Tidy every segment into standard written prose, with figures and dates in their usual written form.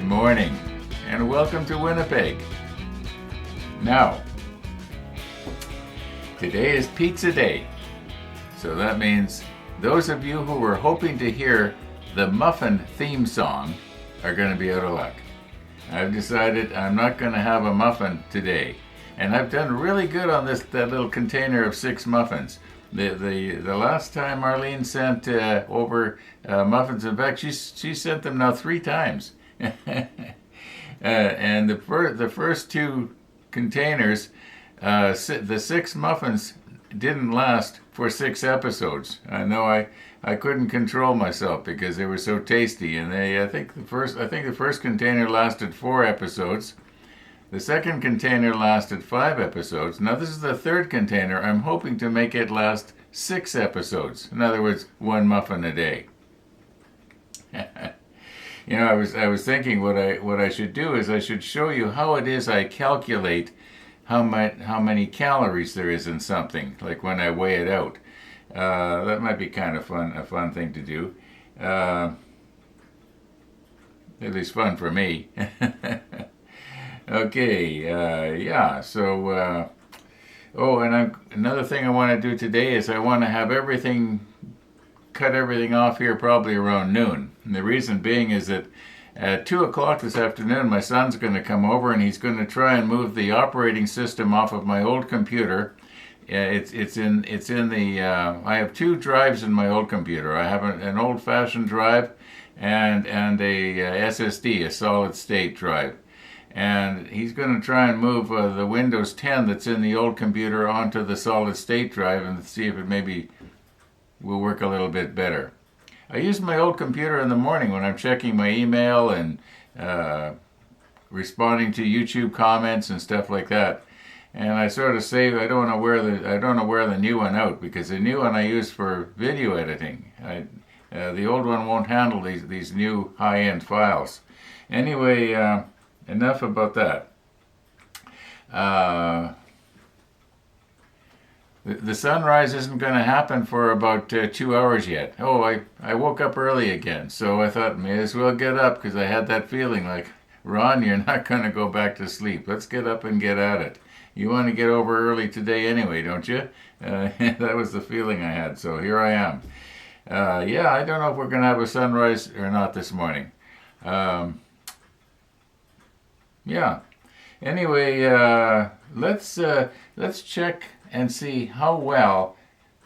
Good morning, and welcome to Winnipeg. Now, today is Pizza Day, so that means those of you who were hoping to hear the muffin theme song are going to be out of luck. I've decided I'm not going to have a muffin today, and I've done really good on that little container of 6 muffins. The last time Arlene sent over muffins, in fact, she sent them now 3 times. And the first 2 containers, the 6 muffins didn't last for 6 episodes. I know I couldn't control myself because they were so tasty, and I think the first container lasted 4 episodes. The second container lasted 5 episodes. Now this is the 3rd container. I'm hoping to make it last 6 episodes. In other words, 1 muffin a day. You know, I was thinking what I should do is I should show you how it is I calculate how many calories there is in something, like when I weigh it out. That might be kind of a fun thing to do. At least fun for me. Okay, yeah, so, and another thing I want to do today is I want to have cut everything off here probably around noon. And the reason being is that at 2 o'clock this afternoon, my son's going to come over and he's going to try and move the operating system off of my old computer. It's in the, I have 2 drives in my old computer. I have an old-fashioned drive and a SSD, a solid-state drive. And he's going to try and move the Windows 10 that's in the old computer onto the solid-state drive and see if it maybe will work a little bit better. I use my old computer in the morning when I'm checking my email and responding to YouTube comments and stuff like that. And I sort of save. I don't want to wear the new one out because the new one I use for video editing. The old one won't handle these new high-end files. Anyway, enough about that. The sunrise isn't going to happen for about 2 hours yet. Oh, I woke up early again, so I thought may as well get up because I had that feeling like, Ron, you're not going to go back to sleep. Let's get up and get at it. You want to get over early today anyway, don't you? That was the feeling I had, so here I am. Yeah, I don't know if we're going to have a sunrise or not this morning. Yeah. Anyway, let's check and see how well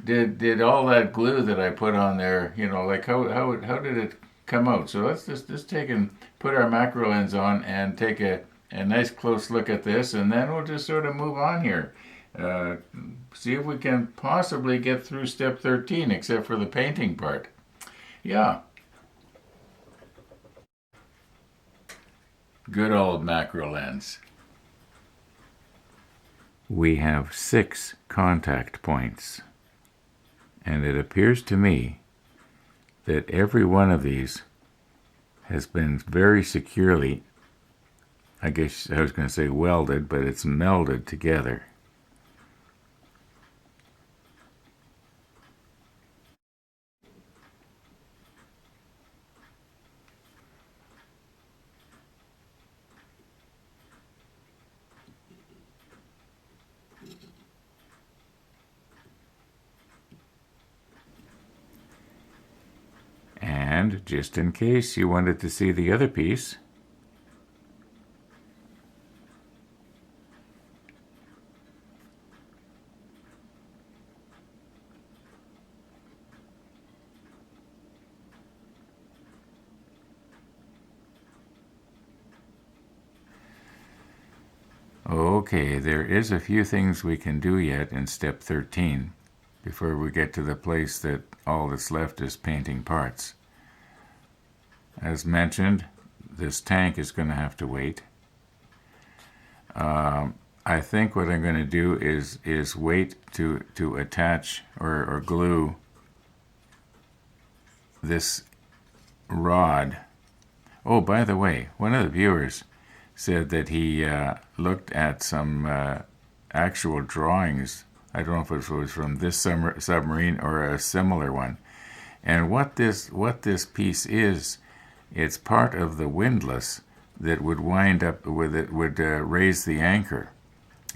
did all that glue that I put on there, you know, like how did it come out? So let's just take and put our macro lens on and take a nice close look at this, and then we'll just sort of move on here. See if we can possibly get through step 13, except for the painting part. Yeah. Good old macro lens. We have 6 contact points, and it appears to me that every one of these has been very securely, I guess I was going to say welded, but it's melded together. And just in case you wanted to see the other piece, okay, there is a few things we can do yet in step 13 before we get to the place that all that's left is painting parts. As mentioned, this tank is going to have to wait. I think what I'm going to do is wait to attach or glue this rod. Oh, by the way, one of the viewers said that he looked at some actual drawings. I don't know if it was from this submarine or a similar one. And what this piece is, it's part of the windlass that would wind up with it would raise the anchor.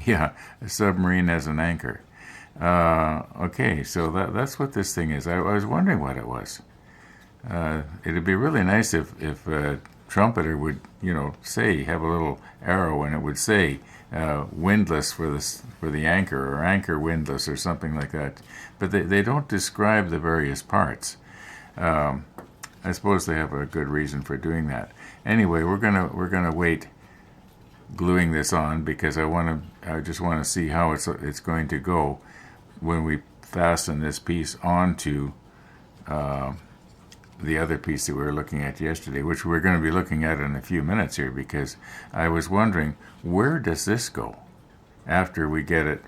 Yeah, a submarine as an anchor. Okay, so that's what this thing is. I was wondering what it was. It'd be really nice if Trumpeter would, say, have a little arrow and it would say windlass for the anchor, or anchor windlass, or something like that. But they don't describe the various parts. I suppose they have a good reason for doing that. Anyway, we're gonna wait gluing this on, because I just want to see how it's going to go when we fasten this piece onto the other piece that we were looking at yesterday, which we're going to be looking at in a few minutes here, because I was wondering, where does this go after we get a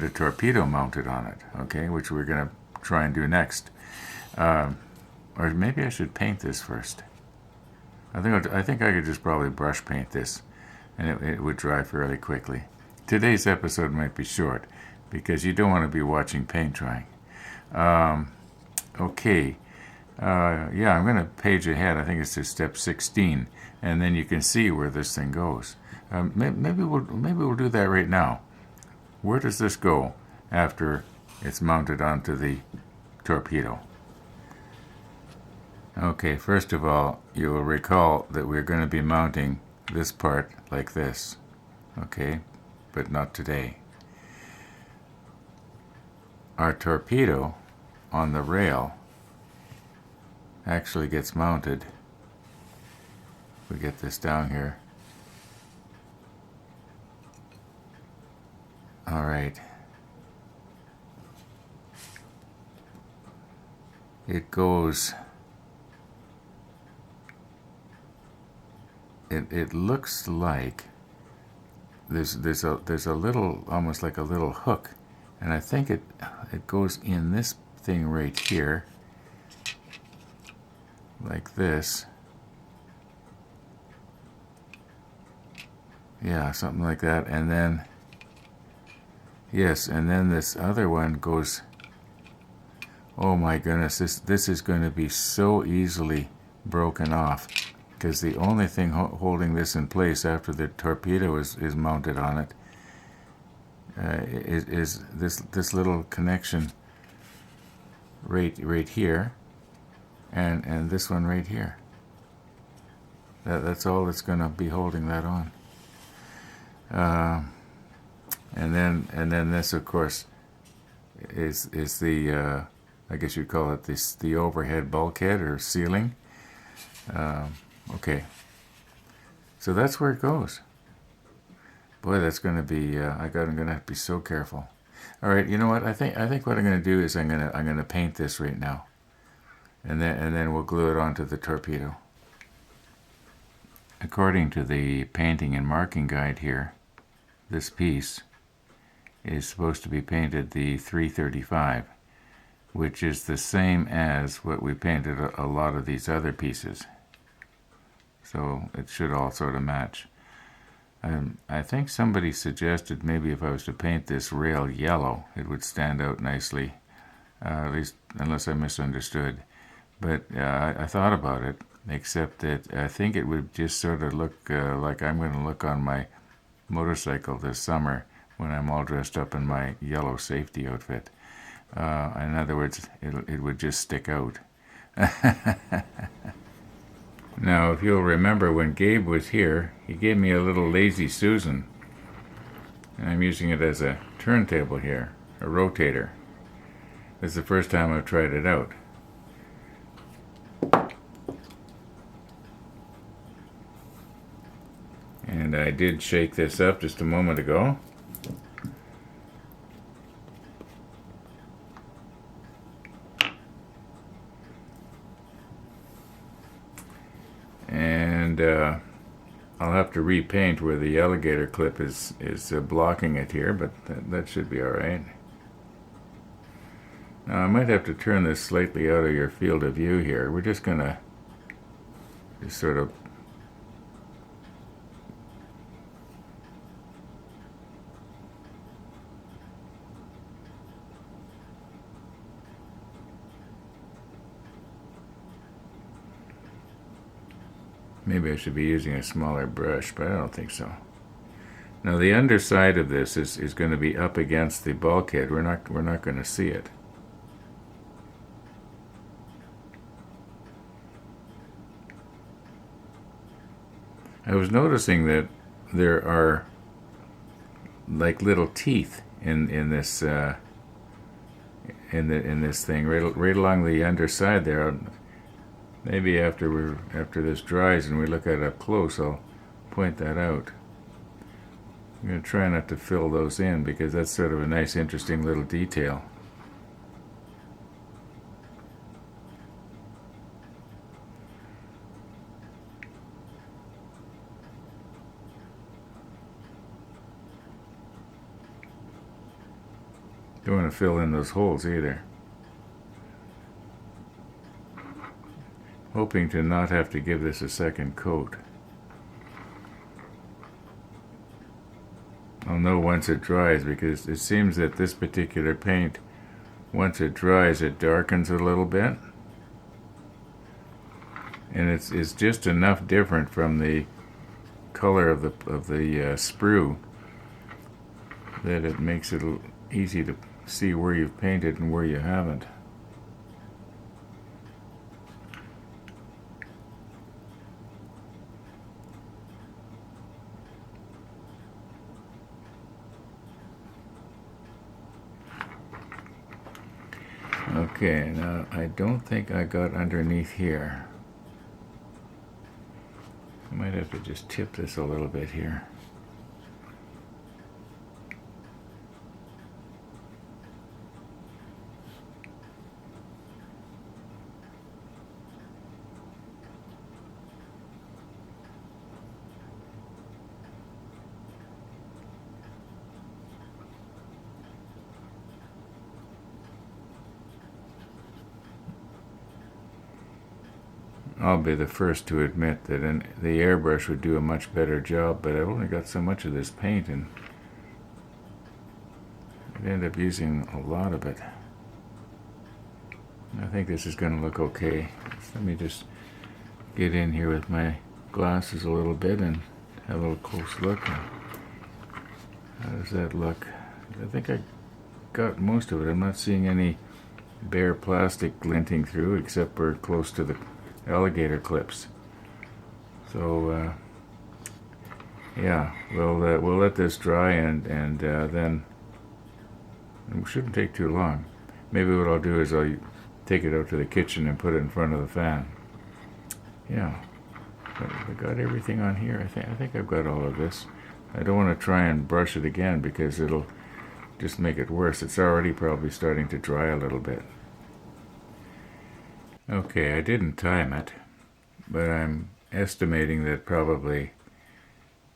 torpedo mounted on it, okay, which we're going to try and do next. Or maybe I should paint this first. I think I could just probably brush paint this, and it would dry fairly quickly. Today's episode might be short, because you don't want to be watching paint drying. Okay. Yeah, I'm going to page ahead. I think it's to step 16, and then you can see where this thing goes. Maybe we'll do that right now. Where does this go after it's mounted onto the torpedo? Okay, first of all, you will recall that we're going to be mounting this part like this, okay, but not today. Our torpedo on the rail actually gets mounted. We get this down here. All right. It goes. It looks like there's a little, almost like a little hook, and I think it goes in this thing right here, like this. Yeah, something like that. And then, yes, and then this other one goes. Oh my goodness, this is going to be so easily broken off, because the only thing holding this in place after the torpedo is mounted on it is this little connection right here, and this one right here. That's all that's going to be holding that on. And then this, of course, is the I guess you'd call it the overhead bulkhead or ceiling. Okay, so that's where it goes. Boy, that's going to be. I'm going to have to be so careful. All right, you know what? I think what I'm going to do is I'm going to paint this right now, and then we'll glue it onto the torpedo. According to the painting and marking guide here, this piece is supposed to be painted the 335, which is the same as what we painted a lot of these other pieces. So it should all sort of match. I think somebody suggested maybe if I was to paint this rail yellow, it would stand out nicely, at least unless I misunderstood. But I thought about it, except that I think it would just sort of look like I'm going to look on my motorcycle this summer when I'm all dressed up in my yellow safety outfit. In other words, it would just stick out. Now, if you'll remember, when Gabe was here, he gave me a little Lazy Susan. And I'm using it as a turntable here, a rotator. This is the first time I've tried it out. And I did shake this up just a moment ago. And I'll have to repaint where the alligator clip is blocking it here, but that should be all right. Now I might have to turn this slightly out of your field of view here. We're just going to just sort of Maybe I should be using a smaller brush, but I don't think so. Now the underside of this is going to be up against the bulkhead. We're not going to see it. I was noticing that there are like little teeth in this in this thing right along the underside there. Maybe after this dries and we look at it up close, I'll point that out. I'm going to try not to fill those in because that's sort of a nice, interesting little detail. Don't want to fill in those holes either. Hoping to not have to give this a second coat. I'll know once it dries because it seems that this particular paint, once it dries, it darkens a little bit. And it's just enough different from the color of the sprue that it makes it easy to see where you've painted and where you haven't. Okay, now I don't think I got underneath here. I might have to just tip this a little bit here. I'll be the first to admit that the airbrush would do a much better job, but I've only got so much of this paint and I'd end up using a lot of it. I think this is going to look okay. So let me just get in here with my glasses a little bit and have a little close look. How does that look? I think I got most of it. I'm not seeing any bare plastic glinting through except we're close to the alligator clips. So yeah, we'll let this dry and then it shouldn't take too long. Maybe what I'll do is I'll take it out to the kitchen and put it in front of the fan. Yeah, but I got everything on here. I think I've got all of this. I don't want to try and brush it again because it'll just make it worse. It's already probably starting to dry a little bit. Okay, I didn't time it, but I'm estimating that probably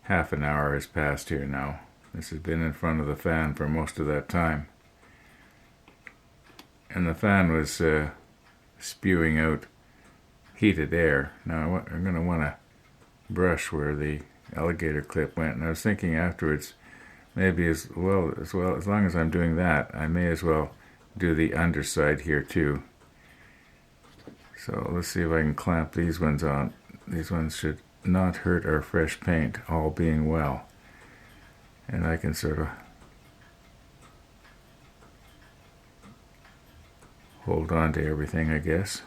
half an hour has passed here now. This has been in front of the fan for most of that time. And the fan was spewing out heated air. Now I'm going to want to brush where the alligator clip went. And I was thinking afterwards, maybe as long as I'm doing that, I may as well do the underside here too. So let's see if I can clamp these ones on. These ones should not hurt our fresh paint, all being well. And I can sort of hold on to everything, I guess.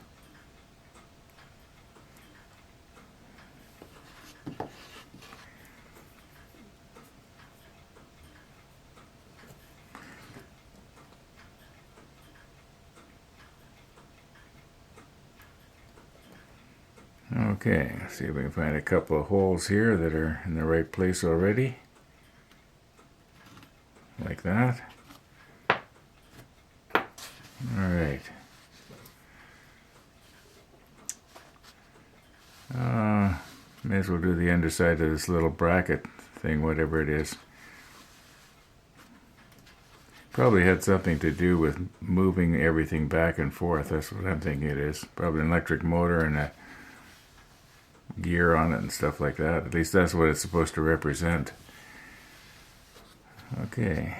Okay, let's see if we can find a couple of holes here that are in the right place already. Like that. Alright. May as well do the underside of this little bracket thing, whatever it is. Probably had something to do with moving everything back and forth. That's what I'm thinking it is. Probably an electric motor and a gear on it and stuff like that. At least that's what it's supposed to represent. Okay.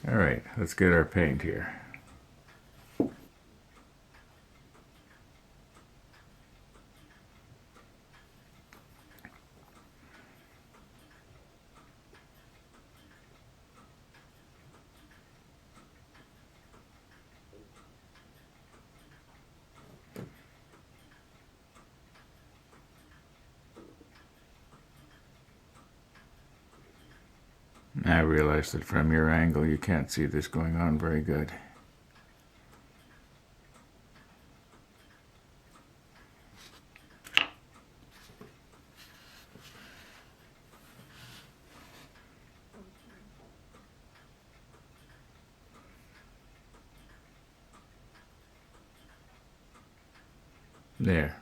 Alright, let's get our paint here. I realize that from your angle you can't see this going on very good. There,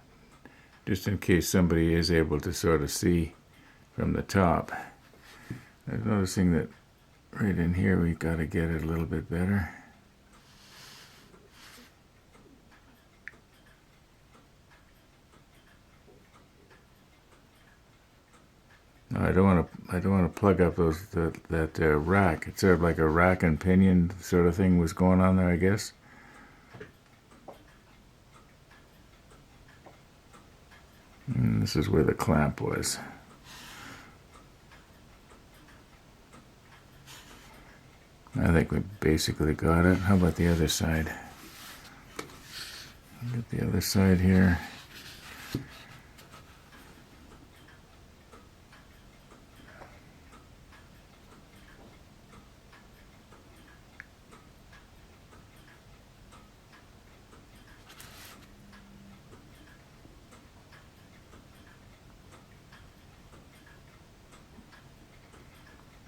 just in case somebody is able to sort of see from the top. I was noticing that right in here we've got to get it a little bit better. No, I don't want to plug up that rack. It's sort of like a rack and pinion sort of thing was going on there, I guess. And this is where the clamp was. I think we basically got it. How about the other side? Get the other side here.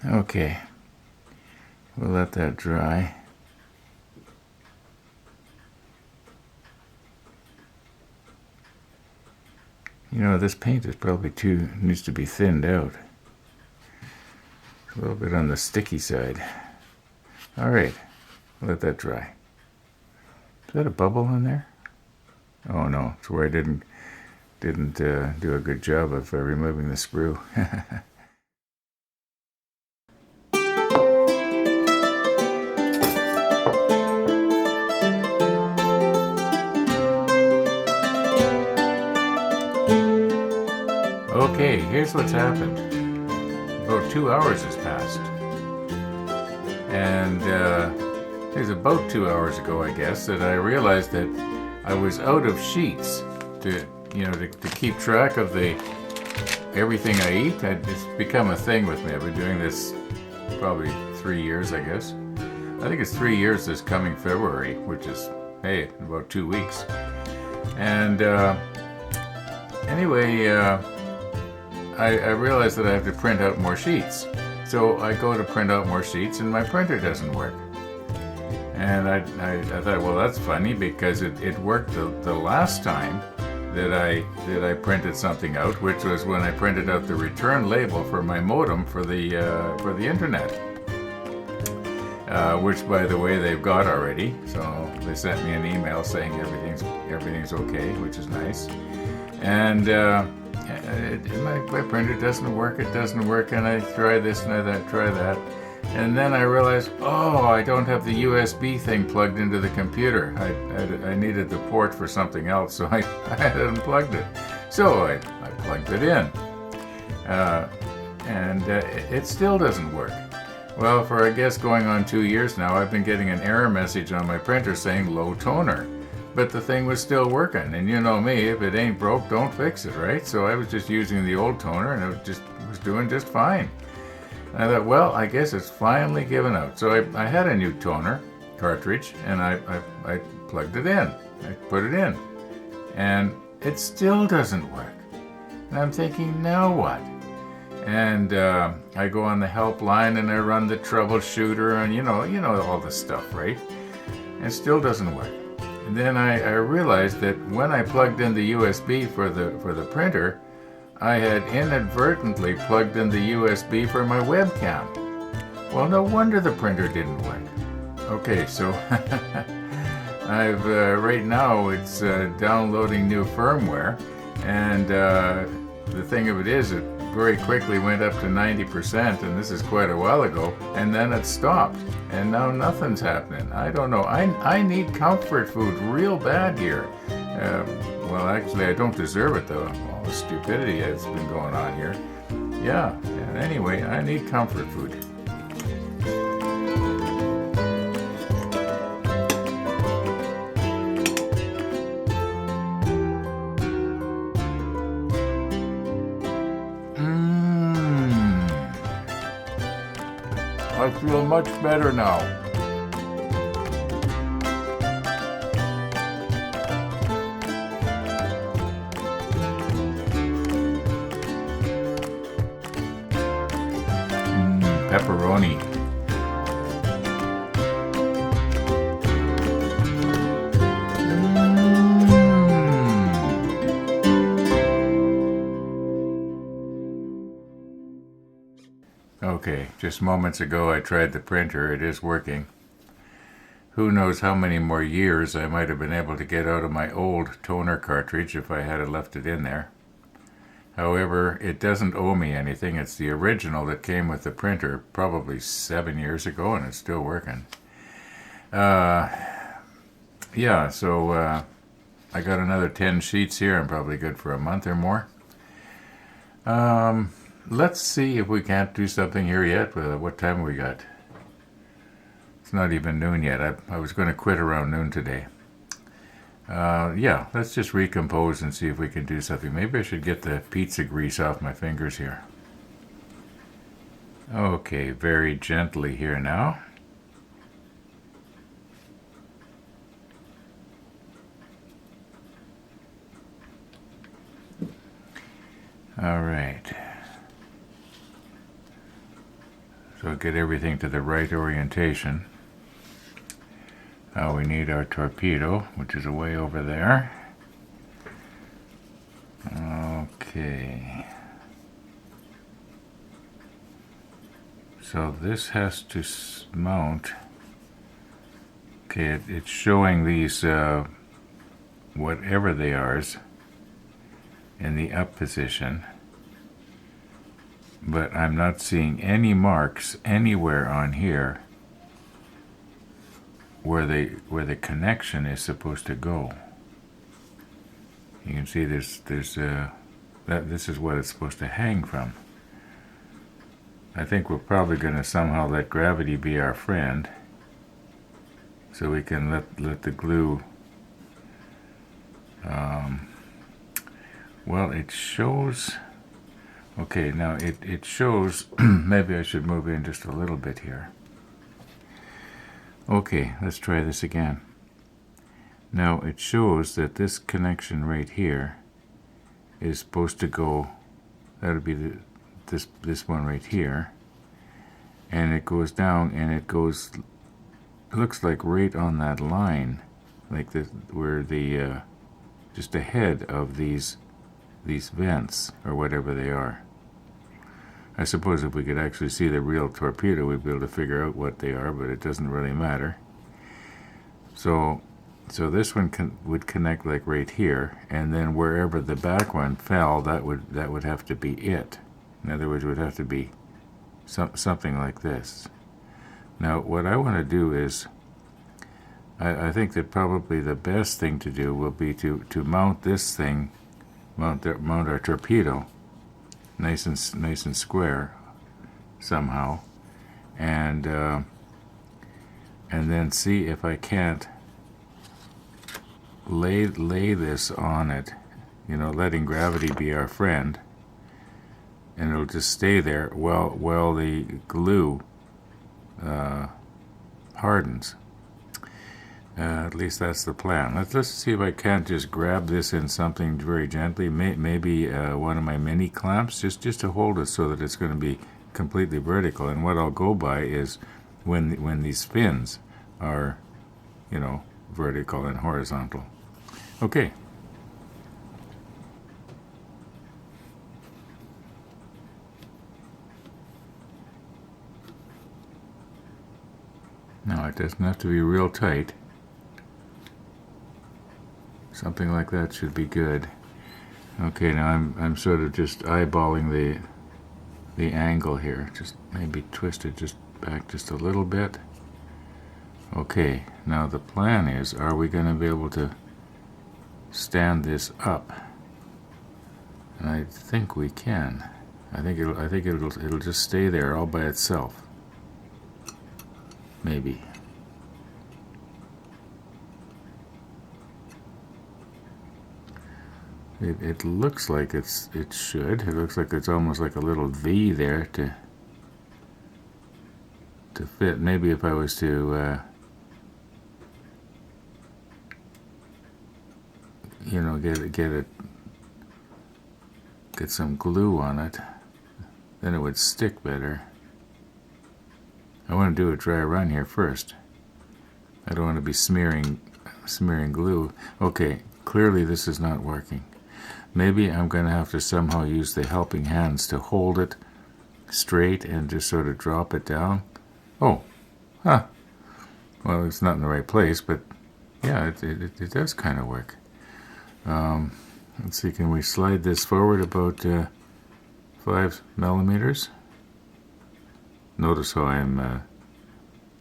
Okay, we'll let that dry. You know, this paint is probably needs to be thinned out. A little bit on the sticky side. All right, let that dry. Is that a bubble in there? Oh no, it's where I didn't do a good job of removing the screw. Okay, here's what's happened. About 2 hours has passed. And it was about 2 hours ago, I guess, that I realized that I was out of sheets to keep track of everything I eat. It's become a thing with me. I've been doing this probably 3 years, I guess. I think it's 3 years this coming February, which is, hey, in about 2 weeks. And anyway, I realized that I have to print out more sheets. So I go to print out more sheets and my printer doesn't work. And I thought, well, that's funny because it worked the last time that I printed something out, which was when I printed out the return label for my modem for the internet. Which, by the way, they've got already. So they sent me an email saying everything's okay, which is nice. And my printer doesn't work, and I try this and I try that. And then I realized, oh, I don't have the USB thing plugged into the computer. I needed the port for something else, so I had unplugged it. So I plugged it in. And it still doesn't work. Well, for I guess going on 2 years now, I've been getting an error message on my printer saying low toner. But the thing was still working, and you know me, if it ain't broke, don't fix it, right? So I was just using the old toner, and it was doing just fine. And I thought, well, I guess it's finally given out. So I had a new toner cartridge, and I plugged it in. I put it in, and it still doesn't work. And I'm thinking, now what? And I go on the helpline, and I run the troubleshooter, and you know all the stuff, right? And it still doesn't work. And then I realized that when I plugged in the USB for the printer, I had inadvertently plugged in the USB for my webcam. Well, no wonder the printer didn't work. Okay, so I've right now it's downloading new firmware, and the thing of it is, it very quickly went up to 90%, and this is quite a while ago, and then it stopped, and now nothing's happening. I don't know. I need comfort food real bad here. Well, actually, I don't deserve it, though. All the stupidity that's been going on here. Yeah, and anyway, I need comfort food. I feel much better now. Pepperoni. Okay, just moments ago I tried the printer. It is working. Who knows how many more years I might have been able to get out of my old toner cartridge if I had left it in there. However, it doesn't owe me anything. It's the original that came with the printer probably 7 years ago, and it's still working. Yeah, so I got another 10 sheets here. I'm probably good for a month or more. Let's see if we can't do something here yet. What time we got? It's not even noon yet. I was going to quit around noon today. Yeah, let's just recompose and see if we can do something. Maybe I should get the pizza grease off my fingers here. Okay, very gently here now. All right. So get everything to the right orientation. We need our torpedo, which is way over there. Okay. So this has to mount. Okay, it's showing these, whatever they are, in the up position. But I'm not seeing any marks anywhere on here where the connection is supposed to go. You can see there's that this is what it's supposed to hang from. I think we're probably going to somehow let gravity be our friend, so we can let the glue. Well, it shows. Okay, now it shows. Maybe I should move in just a little bit here. Okay, let's try this again. Now it shows that this connection right here is supposed to go, that'll be this one right here, and it goes down and it goes, looks like right on that line, like this, where the just ahead of these vents or whatever they are. I suppose if we could actually see the real torpedo, we'd be able to figure out what they are, but it doesn't really matter. So this one would connect like right here, and then wherever the back one fell, that would have to be it. In other words, it would have to be something like this. Now, what I want to do is, I think that probably the best thing to do will be to mount this thing, mount our torpedo, nice and square somehow, and then see if I can't lay this on it, letting gravity be our friend, and it'll just stay there while the glue hardens. At least that's the plan. Let's see if I can't just grab this in something very gently. Maybe one of my mini clamps, just to hold it so that it's going to be completely vertical. And what I'll go by is when these fins are, vertical and horizontal. Okay. Now it doesn't have to be real tight. Something like that should be good. Okay, now I'm sort of just eyeballing the angle here. Just maybe twist it just back just a little bit. Okay, now the plan is, are we going to be able to stand this up? And I think we can. I think it'll just stay there all by itself. Maybe. It looks like it should. It looks like it's almost like a little V there to fit. Maybe if I was to you know, get some glue on it, then it would stick better. I want to do a dry run here first. I don't want to be smearing glue. Okay, clearly this is not working. Maybe I'm going to have to somehow use the helping hands to hold it straight and just sort of drop it down. Oh, huh. Well, it's not in the right place, but yeah, it does kind of work. Let's see, can we slide this forward about 5 millimeters? Notice how I'm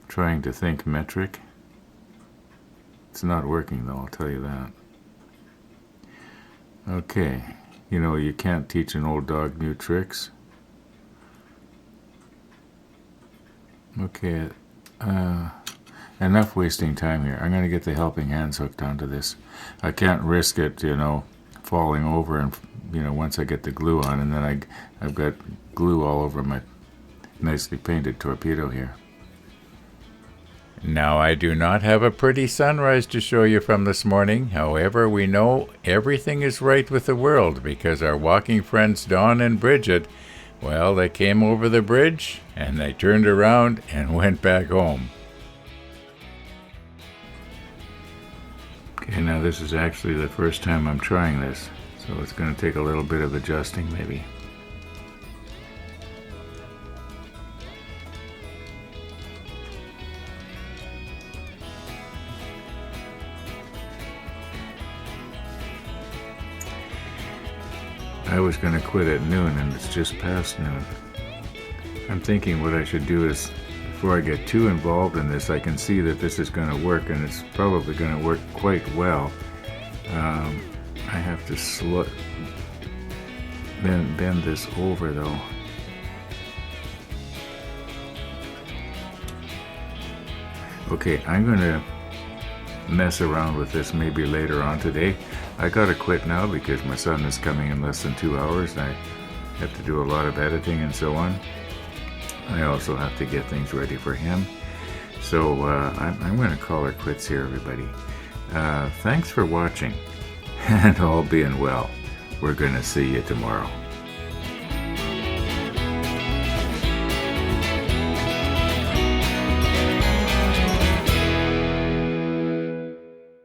trying to think metric. It's not working though, I'll tell you that. Okay, you know, you can't teach an old dog new tricks. Okay, enough wasting time here. I'm going to get the helping hands hooked onto this. I can't risk it, you know, falling over and, you know, once I get the glue on, and then I've got glue all over my nicely painted torpedo here. Now, I do not have a pretty sunrise to show you from this morning. However, we know everything is right with the world because our walking friends Dawn and Bridget, well, they came over the bridge and they turned around and went back home. Okay, now this is actually the first time I'm trying this, so it's going to take a little bit of adjusting maybe. I was going to quit at noon and it's just past noon. I'm thinking what I should do is, before I get too involved in this, I can see that this is going to work and it's probably going to work quite well. I have to bend this over though. Okay, I'm going to mess around with this maybe later on today. I gotta quit now because my son is coming in less than 2 hours and I have to do a lot of editing and so on. I also have to get things ready for him. So I'm going to call her quits here, everybody. Thanks for watching, and all being well, we're going to see you tomorrow.